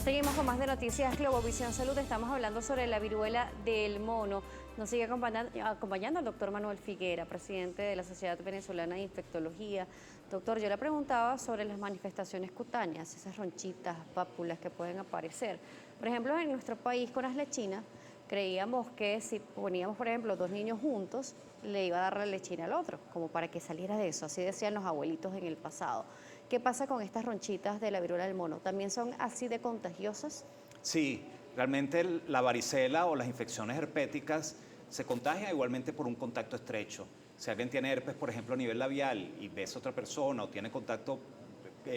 Seguimos con más de Noticias Globovisión Salud. Estamos hablando sobre la viruela del mono. Nos sigue acompañando el doctor Manuel Figuera, presidente de la Sociedad Venezolana de Infectología. Doctor, yo le preguntaba sobre las manifestaciones cutáneas, esas ronchitas, pápulas que pueden aparecer. Por ejemplo, en nuestro país con las lechinas, creíamos que si poníamos, por ejemplo, dos niños juntos, le iba a dar la lechina al otro, como para que saliera de eso. Así decían los abuelitos en el pasado. ¿Qué pasa con estas ronchitas de la viruela del mono? ¿También son así de contagiosas? Sí, realmente la varicela o las infecciones herpéticas se contagian igualmente por un contacto estrecho. Si alguien tiene herpes, por ejemplo, a nivel labial y ves a otra persona o tiene contacto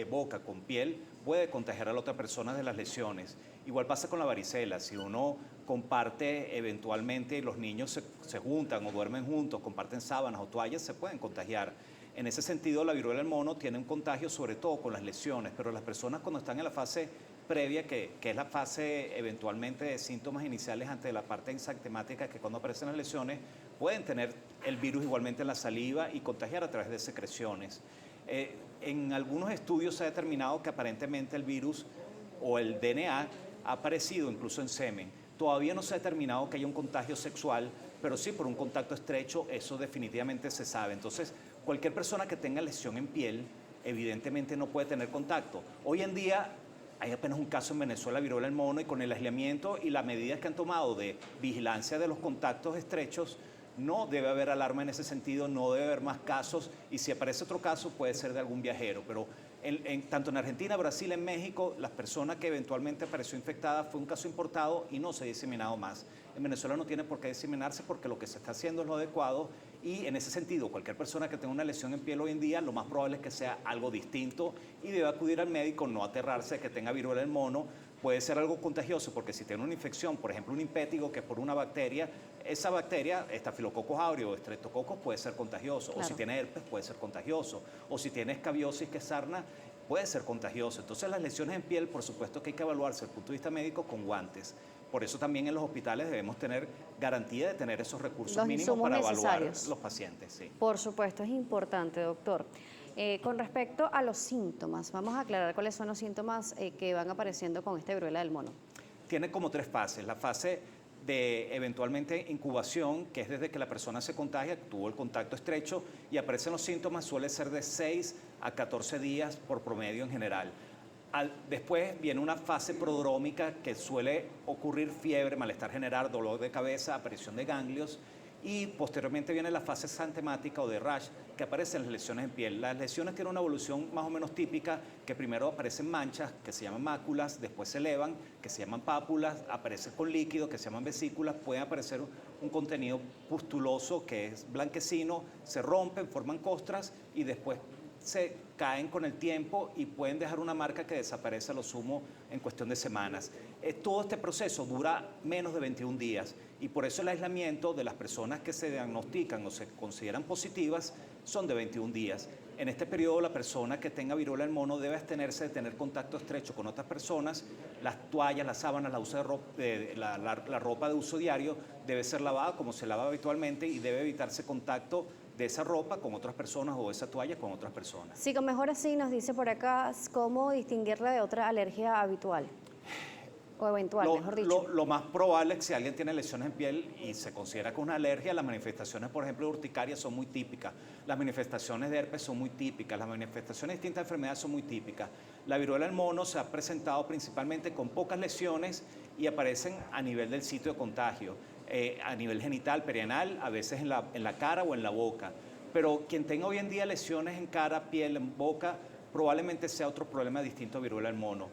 boca con piel, puede contagiar a la otra persona de las lesiones. Igual pasa con la varicela. Si uno comparte eventualmente, los niños se juntan o duermen juntos, comparten sábanas o toallas, se pueden contagiar. En ese sentido, la viruela del mono tiene un contagio sobre todo con las lesiones, pero las personas cuando están en la fase previa, que es la fase eventualmente de síntomas iniciales ante la parte exantemática, que cuando aparecen las lesiones, pueden tener el virus igualmente en la saliva y contagiar a través de secreciones. En algunos estudios se ha determinado que aparentemente el virus o el DNA ha aparecido incluso en semen. Todavía no se ha determinado que haya un contagio sexual, pero sí por un contacto estrecho, eso definitivamente se sabe. Entonces, cualquier persona que tenga lesión en piel, evidentemente no puede tener contacto. Hoy en día hay apenas un caso en Venezuela, viruela del mono, y con el aislamiento y las medidas que han tomado de vigilancia de los contactos estrechos, no debe haber alarma en ese sentido, no debe haber más casos, y si aparece otro caso puede ser de algún viajero, pero tanto en Argentina, Brasil, en México, las personas que eventualmente apareció infectada fue un caso importado y no se ha diseminado más. En Venezuela no tiene por qué diseminarse porque lo que se está haciendo es lo adecuado y en ese sentido cualquier persona que tenga una lesión en piel hoy en día lo más probable es que sea algo distinto y debe acudir al médico, no aterrarse de que tenga viruela del mono. Puede ser algo contagioso porque si tiene una infección, por ejemplo un impétigo que es por una bacteria, esa bacteria, Staphylococcus aureus o Streptococcus, puede ser contagioso. Claro. O si tiene herpes puede ser contagioso. O si tiene escabiosis, que es sarna, puede ser contagioso. Entonces las lesiones en piel, por supuesto que hay que evaluarse desde el punto de vista médico con guantes. Por eso también en los hospitales debemos tener garantía de tener esos recursos mínimos para evaluar los pacientes. Sí. Por supuesto, es importante, doctor. Con respecto a los síntomas, vamos a aclarar cuáles son los síntomas que van apareciendo con esta viruela del mono. Tiene como tres fases. La fase de eventualmente incubación, que es desde que la persona se contagia, tuvo el contacto estrecho y aparecen los síntomas, suele ser de 6 a 14 días por promedio en general. Después viene una fase prodrómica que suele ocurrir fiebre, malestar general, dolor de cabeza, aparición de ganglios y posteriormente viene la fase exantemática o de rash que aparecen las lesiones en piel. Las lesiones tienen una evolución más o menos típica que primero aparecen manchas que se llaman máculas, después se elevan que se llaman pápulas, aparecen con líquido que se llaman vesículas, pueden aparecer un contenido pustuloso que es blanquecino, se rompen, forman costras y después se caen con el tiempo y pueden dejar una marca que desaparece a lo sumo en cuestión de semanas. Todo este proceso dura menos de 21 días y por eso el aislamiento de las personas que se diagnostican o se consideran positivas son de 21 días. En este periodo la persona que tenga viruela del mono debe abstenerse de tener contacto estrecho con otras personas, las toallas, las sábanas, la ropa de uso diario debe ser lavada como se lava habitualmente y debe evitarse contacto de esa ropa con otras personas o de esa toalla con otras personas. Sí, con mejor así nos dice por acá cómo distinguirla de otra alergia habitual o eventual, mejor dicho. Lo más probable es que si alguien tiene lesiones en piel y se considera que es una alergia, las manifestaciones, por ejemplo, de urticaria son muy típicas, las manifestaciones de herpes son muy típicas, las manifestaciones de distintas enfermedades son muy típicas. La viruela del mono se ha presentado principalmente con pocas lesiones y aparecen a nivel del sitio de contagio. A nivel genital, perianal, a veces en la cara o en la boca. Pero quien tenga hoy en día lesiones en cara, piel, en boca, probablemente sea otro problema distinto a viruela del mono.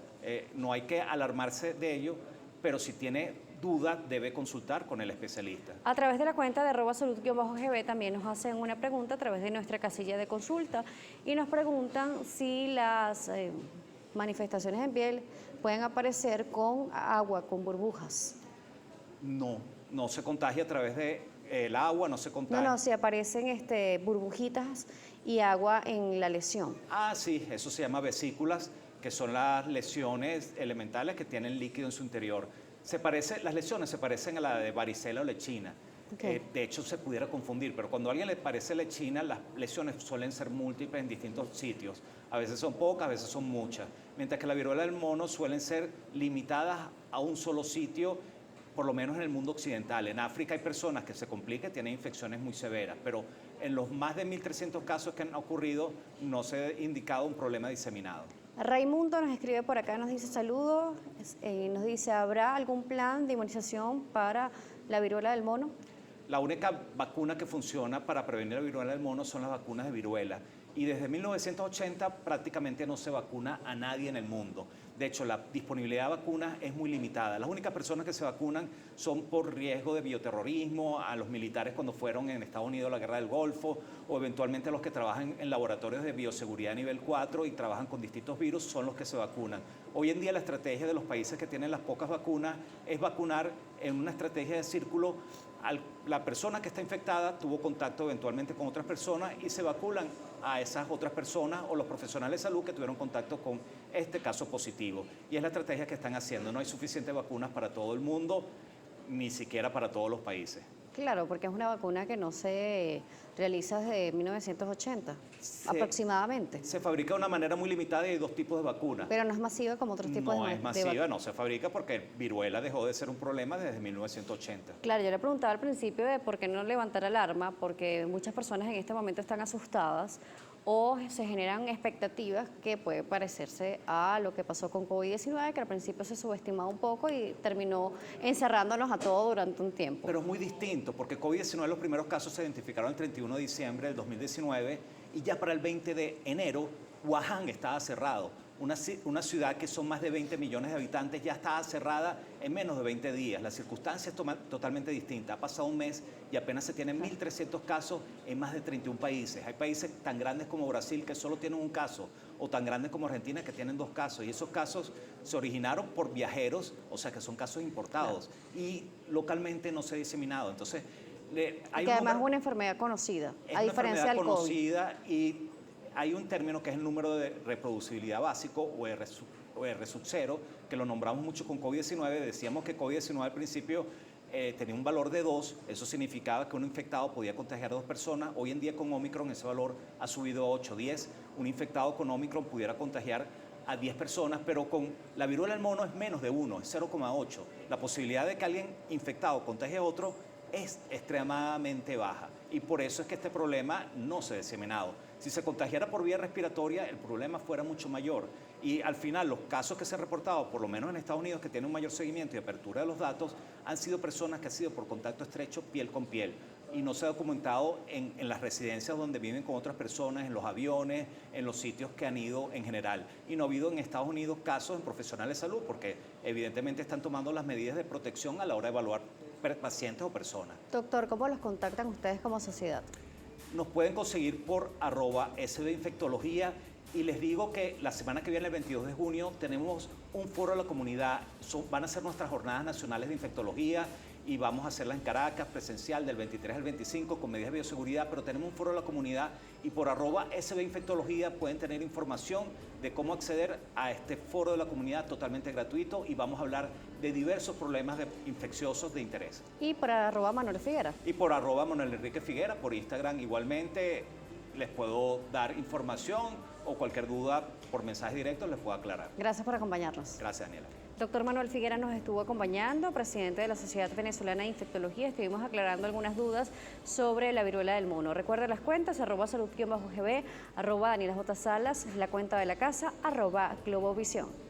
No hay que alarmarse de ello, pero si tiene duda debe consultar con el especialista. A través de la cuenta de @salud_gb también nos hacen una pregunta a través de nuestra casilla de consulta y nos preguntan si las manifestaciones en piel pueden aparecer con agua, con burbujas. No se contagia a través del agua, no se contagia. No, si aparecen burbujitas y agua en la lesión. Ah, sí, eso se llama vesículas, que son las lesiones elementales que tienen líquido en su interior. Las lesiones se parecen a la de varicela o lechina. Okay. De hecho, se pudiera confundir, pero cuando a alguien le parece lechina, las lesiones suelen ser múltiples en distintos sitios. A veces son pocas, a veces son muchas. Mientras que la viruela del mono suelen ser limitadas a un solo sitio, por lo menos en el mundo occidental. En África hay personas que se complican, tienen infecciones muy severas, pero en los más de 1.300 casos que han ocurrido no se ha indicado un problema diseminado. Raimundo nos escribe por acá, nos dice saludos, nos dice, ¿habrá algún plan de inmunización para la viruela del mono? La única vacuna que funciona para prevenir la viruela del mono son las vacunas de viruela. Y desde 1980 prácticamente no se vacuna a nadie en el mundo. De hecho, la disponibilidad de vacunas es muy limitada. Las únicas personas que se vacunan son por riesgo de bioterrorismo, a los militares cuando fueron en Estados Unidos a la Guerra del Golfo, o eventualmente a los que trabajan en laboratorios de bioseguridad nivel 4 y trabajan con distintos virus, son los que se vacunan. Hoy en día la estrategia de los países que tienen las pocas vacunas es vacunar en una estrategia de círculo. La persona que está infectada tuvo contacto eventualmente con otras personas y se vacunan a esas otras personas o los profesionales de salud que tuvieron contacto con este caso positivo. Y es la estrategia que están haciendo. No hay suficientes vacunas para todo el mundo, ni siquiera para todos los países. Claro, porque es una vacuna que no se realiza desde 1980, aproximadamente. Se fabrica de una manera muy limitada y hay dos tipos de vacunas. Pero no es masiva como otros tipos de vacunas. No es masiva, no se fabrica porque viruela dejó de ser un problema desde 1980. Claro, yo le preguntaba al principio de por qué no levantar alarma, porque muchas personas en este momento están asustadas o se generan expectativas que puede parecerse a lo que pasó con COVID-19, que al principio se subestimaba un poco y terminó encerrándonos a todos durante un tiempo. Pero es muy distinto, porque COVID-19 los primeros casos se identificaron el 31 de diciembre del 2019 y ya para el 20 de enero Wuhan estaba cerrado. Una ciudad que son más de 20 millones de habitantes ya estaba cerrada en menos de 20 días. La circunstancia es totalmente distinta. Ha pasado un mes y apenas se tienen 1.300 casos en más de 31 países. Hay países tan grandes como Brasil que solo tienen un caso, o tan grandes como Argentina que tienen 2 casos. Y esos casos se originaron por viajeros, o sea que son casos importados. Claro. Y localmente no se ha diseminado. Entonces, hay que además es una enfermedad conocida, a diferencia del COVID. Conocida y hay un término que es el número de reproducibilidad básico o R0, que lo nombramos mucho con COVID-19. Decíamos que COVID-19 al principio tenía un valor de 2, eso significaba que un infectado podía contagiar a 2 personas. Hoy en día con Omicron ese valor ha subido a 8, 10. Un infectado con Omicron pudiera contagiar a 10 personas, pero con la viruela del mono es menos de 1, es 0,8. La posibilidad de que alguien infectado contagie a otro es extremadamente baja y por eso es que este problema no se ha diseminado. Si se contagiara por vía respiratoria, el problema fuera mucho mayor. Y al final, los casos que se han reportado, por lo menos en Estados Unidos, que tienen un mayor seguimiento y apertura de los datos, han sido personas que han sido por contacto estrecho, piel con piel. Y no se ha documentado en las residencias donde viven con otras personas, en los aviones, en los sitios que han ido en general. Y no ha habido en Estados Unidos casos en profesionales de salud, porque evidentemente están tomando las medidas de protección a la hora de evaluar pacientes o personas. Doctor, ¿cómo los contactan ustedes como sociedad? Nos pueden conseguir por @sbinfectología y les digo que la semana que viene, el 22 de junio, tenemos un foro de la comunidad. Van a ser nuestras jornadas nacionales de infectología y vamos a hacerla en Caracas, presencial, del 23 al 25, con medidas de bioseguridad, pero tenemos un foro de la comunidad y por @sbinfectología pueden tener información de cómo acceder a este foro de la comunidad totalmente gratuito y vamos a hablar de diversos problemas infecciosos de interés. Y por @Manuel Figuera. Y por @Manuel Enrique Figuera, por Instagram igualmente les puedo dar información o cualquier duda por mensaje directo les puedo aclarar. Gracias por acompañarnos. Gracias, Daniela. Doctor Manuel Figuera nos estuvo acompañando, presidente de la Sociedad Venezolana de Infectología. Estuvimos aclarando algunas dudas sobre la viruela del mono. Recuerde las cuentas, @salud_gb, @DanielaJSalas, la cuenta de la casa, @Globovisión.